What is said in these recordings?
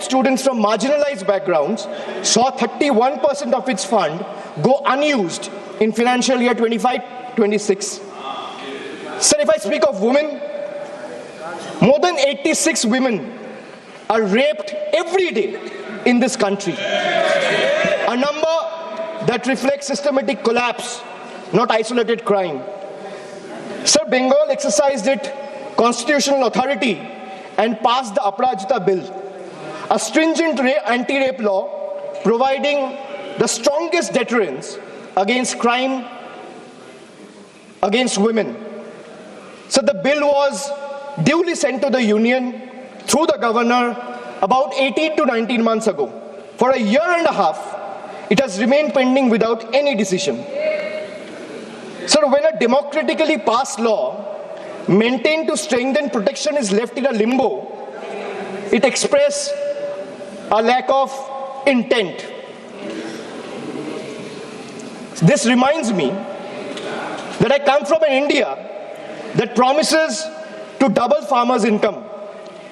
Students from marginalized backgrounds saw 31% of its fund go unused in financial year 25-26. Sir, if I speak of women, more than 86 women are raped every day in this country. A number that reflects systematic collapse, not isolated crime. Sir, Bengal exercised its constitutional authority and passed the Aparajita Bill, a stringent anti-rape law providing the strongest deterrence against crime against women. So the bill was duly sent to the Union through the governor about 18 to 19 months ago. For a year and a half, it has remained pending without any decision. So when a democratically passed law maintained to strengthen protection is left in a limbo, it expresses a lack of intent. This reminds me that I come from an India that promises to double farmers' income.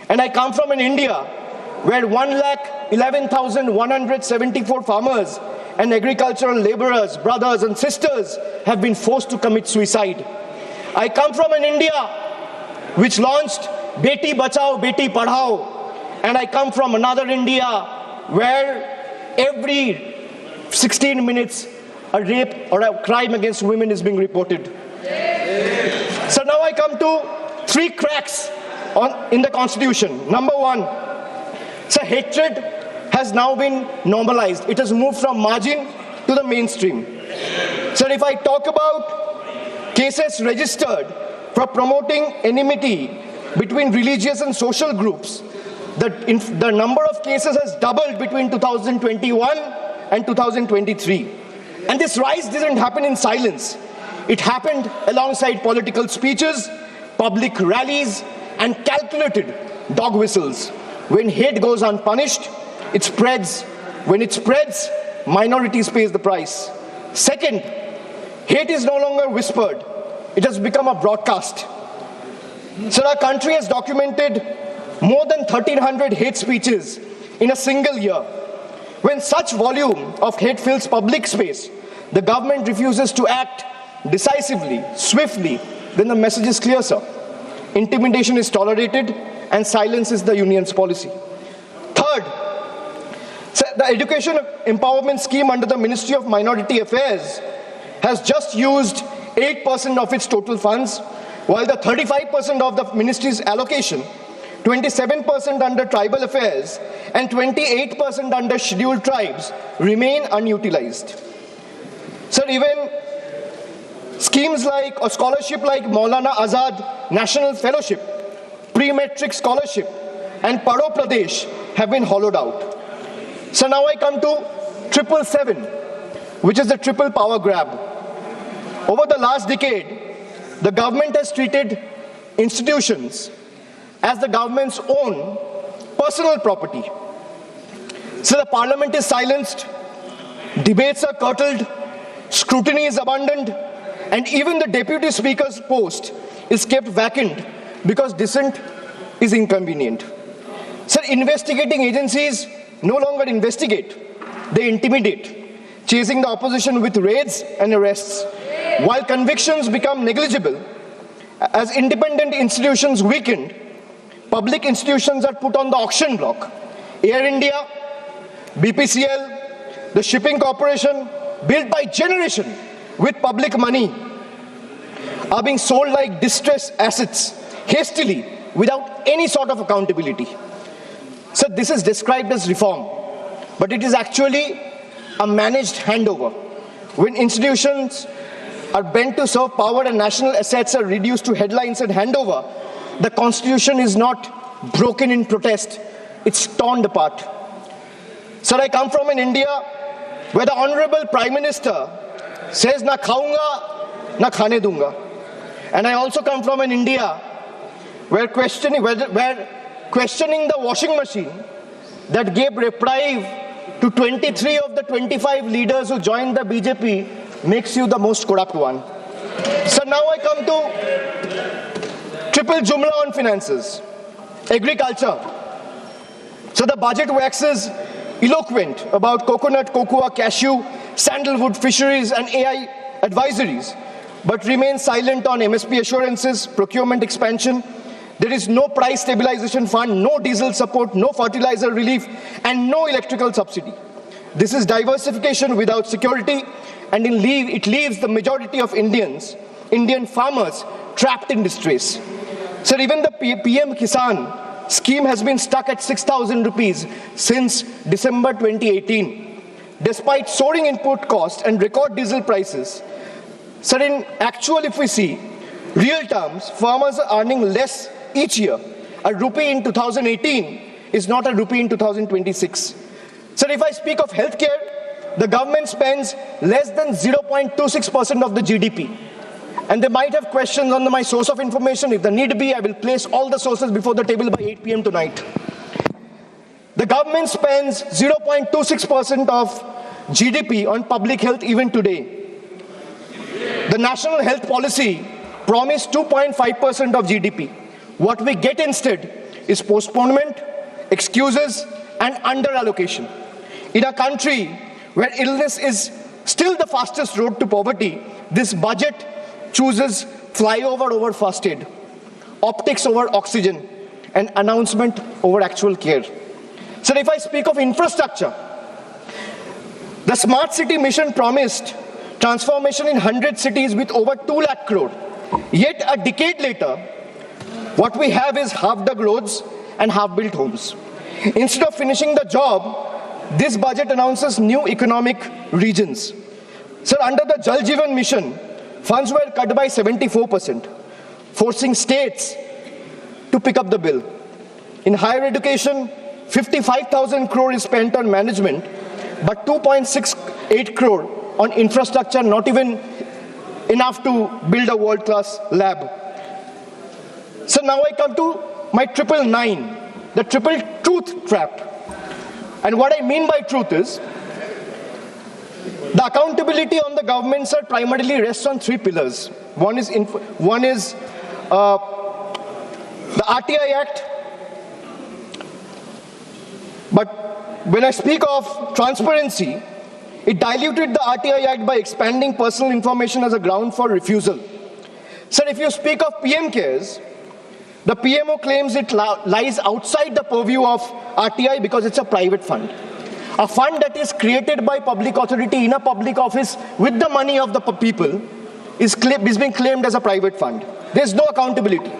And I come from an India where 1,11,174 farmers and agricultural laborers, brothers and sisters have been forced to commit suicide. I come from an India which launched Beti Bachao Beti Padhao. And I come from another India where every 16 minutes a rape or a crime against women is being reported. So now I come to three cracks in the Constitution. Number one, so hatred has now been normalized. It has moved from margin to the mainstream. So if I talk about cases registered for promoting enmity between religious and social groups, the number of cases has doubled between 2021 and 2023. And this rise didn't happen in silence. It happened alongside political speeches, public rallies, and calculated dog whistles. When hate goes unpunished, it spreads. When it spreads, minorities pay the price. Second, hate is no longer whispered. It has become a broadcast. So our country has documented more than 1,300 hate speeches in a single year. When such volume of hate fills public space, the government refuses to act decisively, swiftly, then the message is clear, sir. Intimidation is tolerated and silence is the union's policy. Third, the education empowerment scheme under the Ministry of Minority Affairs has just used 8% of its total funds, while the 35% of the ministry's allocation, 27% under tribal affairs and 28% under scheduled tribes remain unutilized. Sir, even schemes like a scholarship like Maulana Azad National Fellowship, Pre-Metric Scholarship and Paro Pradesh have been hollowed out. So now I come to 777, which is the triple power grab. Over the last decade, the government has treated institutions as the government's own personal property. So the parliament is silenced, debates are curtailed, scrutiny is abandoned, and even the deputy speaker's post is kept vacant because dissent is inconvenient. So investigating agencies no longer investigate, they intimidate, chasing the opposition with raids and arrests. While convictions become negligible, as independent institutions weakened, public institutions are put on the auction block. Air India, BPCL, the shipping corporation, built by generation with public money, are being sold like distressed assets, hastily, without any sort of accountability. So this is described as reform, but it is actually a managed handover. When institutions are bent to serve power and national assets are reduced to headlines and handover, the constitution is not broken in protest, it's torn apart. Sir, I come from an India where the Honorable Prime Minister says, na khaunga, na khane dunga. And I also come from an India where questioning the washing machine that gave reprieve to 23 of the 25 leaders who joined the BJP makes you the most corrupt one. So now I come to triple jumla on finances. Agriculture. So the budget waxes eloquent about coconut, cocoa, cashew, sandalwood, fisheries and AI advisories, but remains silent on MSP assurances, procurement expansion. There is no price stabilization fund, no diesel support, no fertilizer relief, and no electrical subsidy. This is diversification without security, and it leaves the majority of Indian farmers trapped in distress. So even the PM Kisan scheme has been stuck at 6,000 rupees since December 2018. Despite soaring input costs and record diesel prices, so in actual, if we see, real terms, farmers are earning less each year. A rupee in 2018 is not a rupee in 2026. So if I speak of healthcare, the government spends less than 0.26% of the GDP. And they might have questions on my source of information. If the need be, I will place all the sources before the table by 8 p.m. tonight. The government spends 0.26% of GDP on public health even today. The national health policy promised 2.5% of GDP. What we get instead is postponement, excuses, and under-allocation. In a country where illness is still the fastest road to poverty, this budget chooses flyover over first aid, optics over oxygen, and announcement over actual care. So if I speak of infrastructure, the smart city mission promised transformation in 100 cities with over 2 lakh crore. Yet a decade later, what we have is half-dug roads and half-built homes. Instead of finishing the job, this budget announces new economic regions. So under the Jal Jeevan mission, funds were cut by 74%, forcing states to pick up the bill. In higher education, 55,000 crore is spent on management, but 2.68 crore on infrastructure, not even enough to build a world-class lab. So now I come to my 999, the triple truth trap. And what I mean by truth is, the accountability on the government, sir, primarily rests on 3 pillars. One is the RTI Act. But when I speak of transparency, it diluted the RTI Act by expanding personal information as a ground for refusal. Sir, if you speak of PM Cares, the PMO claims it lies outside the purview of RTI because it's a private fund. A fund that is created by public authority in a public office with the money of the people is being claimed as a private fund. There's no accountability.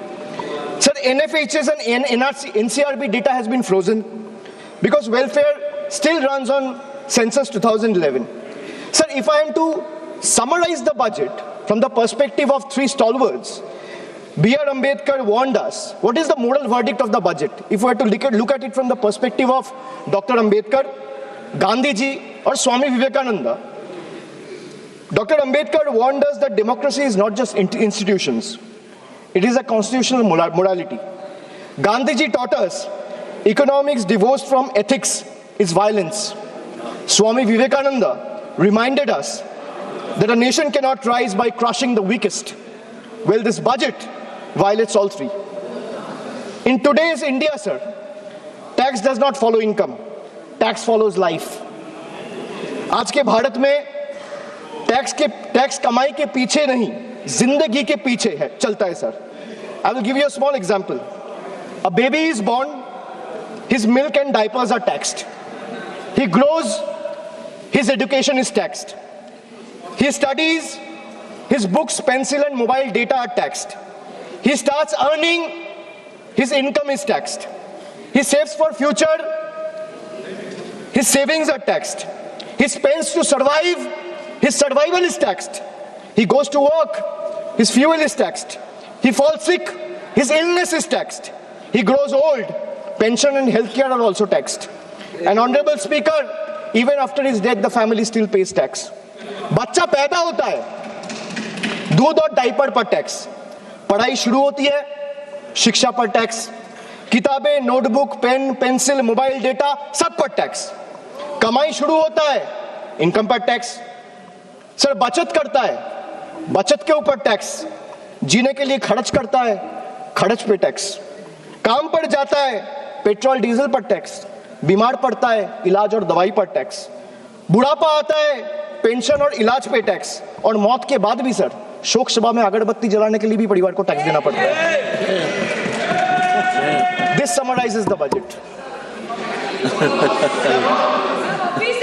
Sir, NFHS and NCRB data has been frozen because welfare still runs on census 2011. Sir, if I am to summarize the budget from the perspective of 3 stalwarts, B.R. Ambedkar warned us. What is the moral verdict of the budget? If we were to look at it from the perspective of Dr. Ambedkar, Gandhiji, or Swami Vivekananda, Dr. Ambedkar warned us that democracy is not just institutions. It is a constitutional morality. Gandhiji taught us economics divorced from ethics is violence. Swami Vivekananda reminded us that a nation cannot rise by crushing the weakest. Well, this budget violates all 3. In today's India, sir, tax does not follow income. Tax follows life. आज के भारत में tax कमाई के पीछे नहीं, जिंदगी के पीछे है, चलता है sir. I will give you a small example. A baby is born, his milk and diapers are taxed. He grows, his education is taxed. He studies, his books, pencil and mobile data are taxed. He starts earning, his income is taxed. He saves for future, his savings are taxed. He spends to survive, his survival is taxed. He goes to work, his fuel is taxed. He falls sick, his illness is taxed. He grows old, pension and healthcare are also taxed. And Honorable Speaker, even after his death, the family still pays tax. बच्चा पैदा होता है, दूध और diaper पर tax. पढ़ाई शुरू होती है, शिक्षा पर टैक्स. किताबें, notebook, pen, pencil, mobile data, सब पर टैक्स. कमाई शुरू होता है, इनकम पर टैक्स. सर, बचत करता है, बचत के ऊपर टैक्स. जीने के लिए खर्च करता है, खर्च पे टैक्स. काम पर जाता है, पेट्रोल डीजल पर टैक्स. बीमार पड़ता है इलाज और दवाई पर टैक्स, बुढ़ापा आता है पेंशन और इलाज पे टैक्स, और मौत के बाद भी सर शोक सभा में अगरबत्ती जलाने के लिए भी परिवार को टैक्स देना पड़ता है। This summarises the budget.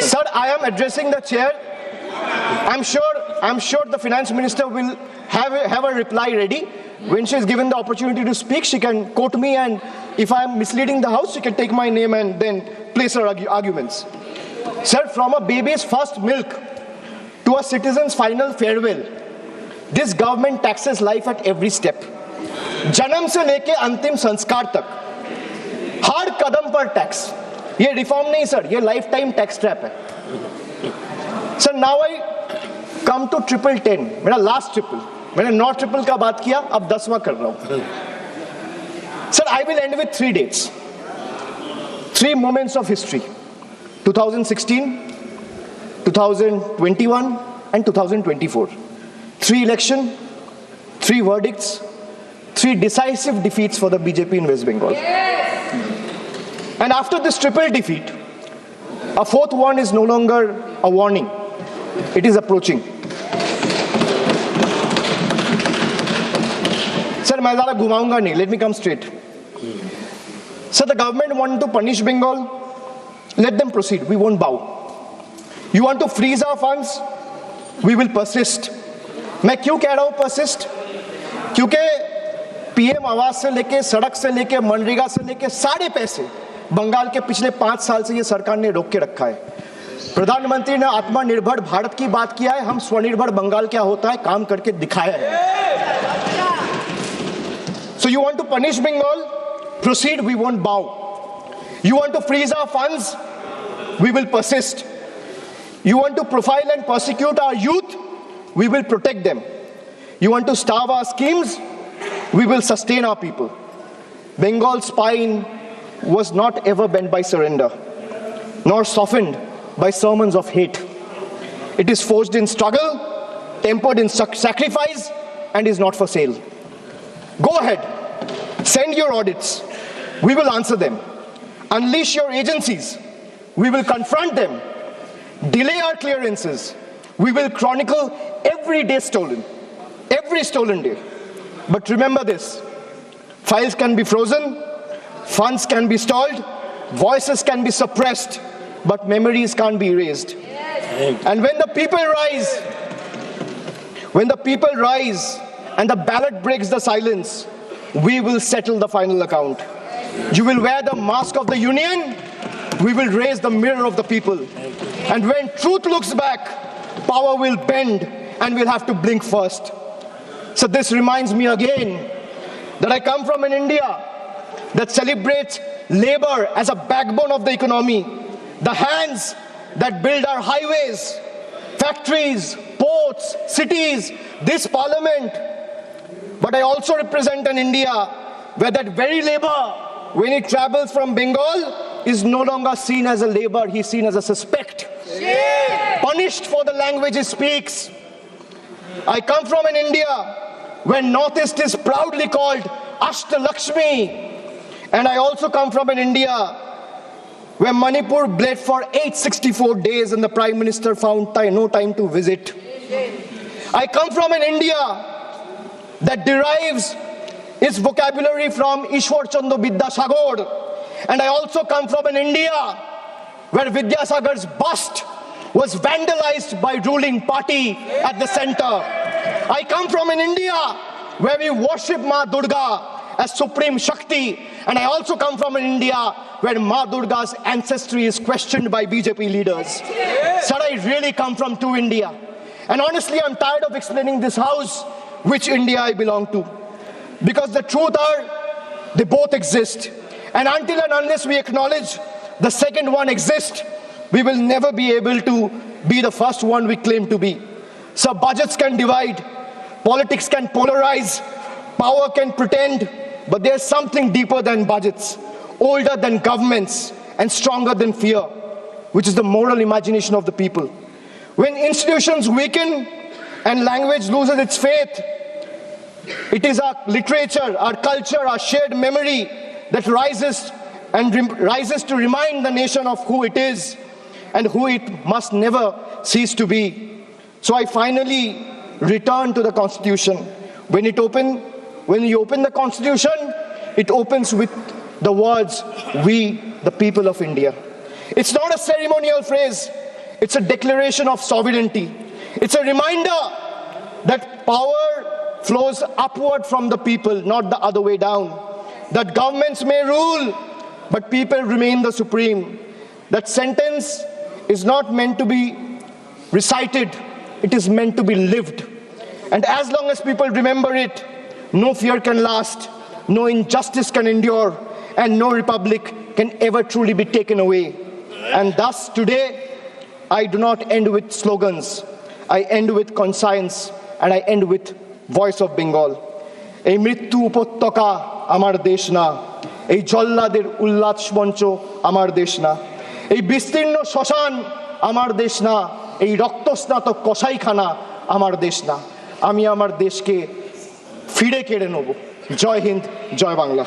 Sir, I am addressing the chair. I'm sure the finance minister will have a reply ready. When she is given the opportunity to speak, she can quote me, and if I am misleading the house, she can take my name and then place her arguments. Sir, from a baby's first milk to a citizen's final farewell, this government taxes life at every step. जन्म से लेके अंतिम संस्कार तक हर कदम पर tax. ये reform नहीं sir, ये लाइफ टाइम टैक्स ट्रैप है। Sir, now I come to 1010, मेरा लास्ट ट्रिपल। मैंने 9 ट्रिपल का बात किया, अब 10वां कर रहा हूं। Sir, I will and with 3 dates, 3 moments of history: 2016, 2021 and 2024. 3 elections, 3 verdicts, 3 decisive defeats for the BJP in West Bengal. And after this triple defeat, a 4th one is no longer a warning. It is approaching. Sir, मैं ज़्यादा घुमाऊंगा नहीं. Let me come straight. Sir, the government want to punish Bengal. Let them proceed. We won't bow. You want to freeze our funds? We will persist. मैं क्यों कह रहा हूँ persist? क्योंकि पीएम आवास से लेके, सड़क से लेके, मनरेगा से लेके सारे पैसे बंगाल के पिछले 5 साल से ये सरकार ने रोक के रखा है। प्रधानमंत्री ने आत्मनिर्भर भारत की बात किया है, हम स्वनिर्भर बंगाल क्या होता है काम करके दिखाया है। So you want to punish Bengal? Proceed, we won't bow. You want to freeze our funds? We will persist. You want to profile and persecute our youth? We will protect them. You want to starve our schemes? We will sustain our people. Bengal's spine was not ever bent by surrender, nor softened by sermons of hate. It is forged in struggle, tempered in sacrifice, and is not for sale. Go ahead, send your audits. We will answer them. Unleash your agencies. We will confront them. Delay our clearances. We will chronicle every day stolen, every stolen day. But remember this: files can be frozen, funds can be stalled, voices can be suppressed, but memories can't be erased. And when the people rise and the ballot breaks the silence, we will settle the final account. You will wear the mask of the union, we will raise the mirror of the people. And when truth looks back, power will bend and we'll have to blink first. So this reminds me again that I come from an India that celebrates labor as a backbone of the economy, the hands that build our highways, factories, ports, cities, this parliament. But I also represent an India where that very labor, when it travels from Bengal, is no longer seen as a labor, he's seen as a suspect. Punished for the language he speaks. I come from an India where Northeast is proudly called Ashtalakshmi. And I also come from an India where Manipur bled for 864 days and the Prime Minister found no time to visit. I come from an India that derives its vocabulary from Ishwar Chandra Vidyasagar. And I also come from an India where Vidyasagar's bust was vandalized by ruling party at the center. I come from an India where we worship Ma Durga as Supreme Shakti. And I also come from an India where Ma Durga's ancestry is questioned by BJP leaders. Sir, I really come from to India. And honestly, I'm tired of explaining this house which India I belong to. Because the truth are, they both exist. And until and unless we acknowledge the second one exists, we will never be able to be the first one we claim to be. So budgets can divide, politics can polarize, power can pretend, but there's something deeper than budgets, older than governments, and stronger than fear, which is the moral imagination of the people. When institutions weaken and language loses its faith, it is our literature, our culture, our shared memory that rises and rises to remind the nation of who it is and who it must never cease to be. So I finally return to the Constitution. When you open the Constitution, it opens with the words, "We, the people of India." It's not a ceremonial phrase. It's a declaration of sovereignty. It's a reminder that power flows upward from the people, not the other way down. That governments may rule, but people remain the supreme. That sentence is not meant to be recited, it is meant to be lived. And as long as people remember it, no fear can last, no injustice can endure, and no republic can ever truly be taken away. And thus today, I do not end with slogans. I end with conscience, and I end with voice of Bengal. এই মৃত্যু উপত্যকা আমার দেশ না, এই জল্লাদের উল্লাস মঞ্চ আমার দেশ না, এই বিস্তীর্ণ শ্মশান আমার দেশ না, এই রক্তস্নাতক কসাইখানা আমার দেশ না। আমি আমার দেশকে ফিরে কেড়ে নেব। জয় হিন্দ, জয় বাংলা।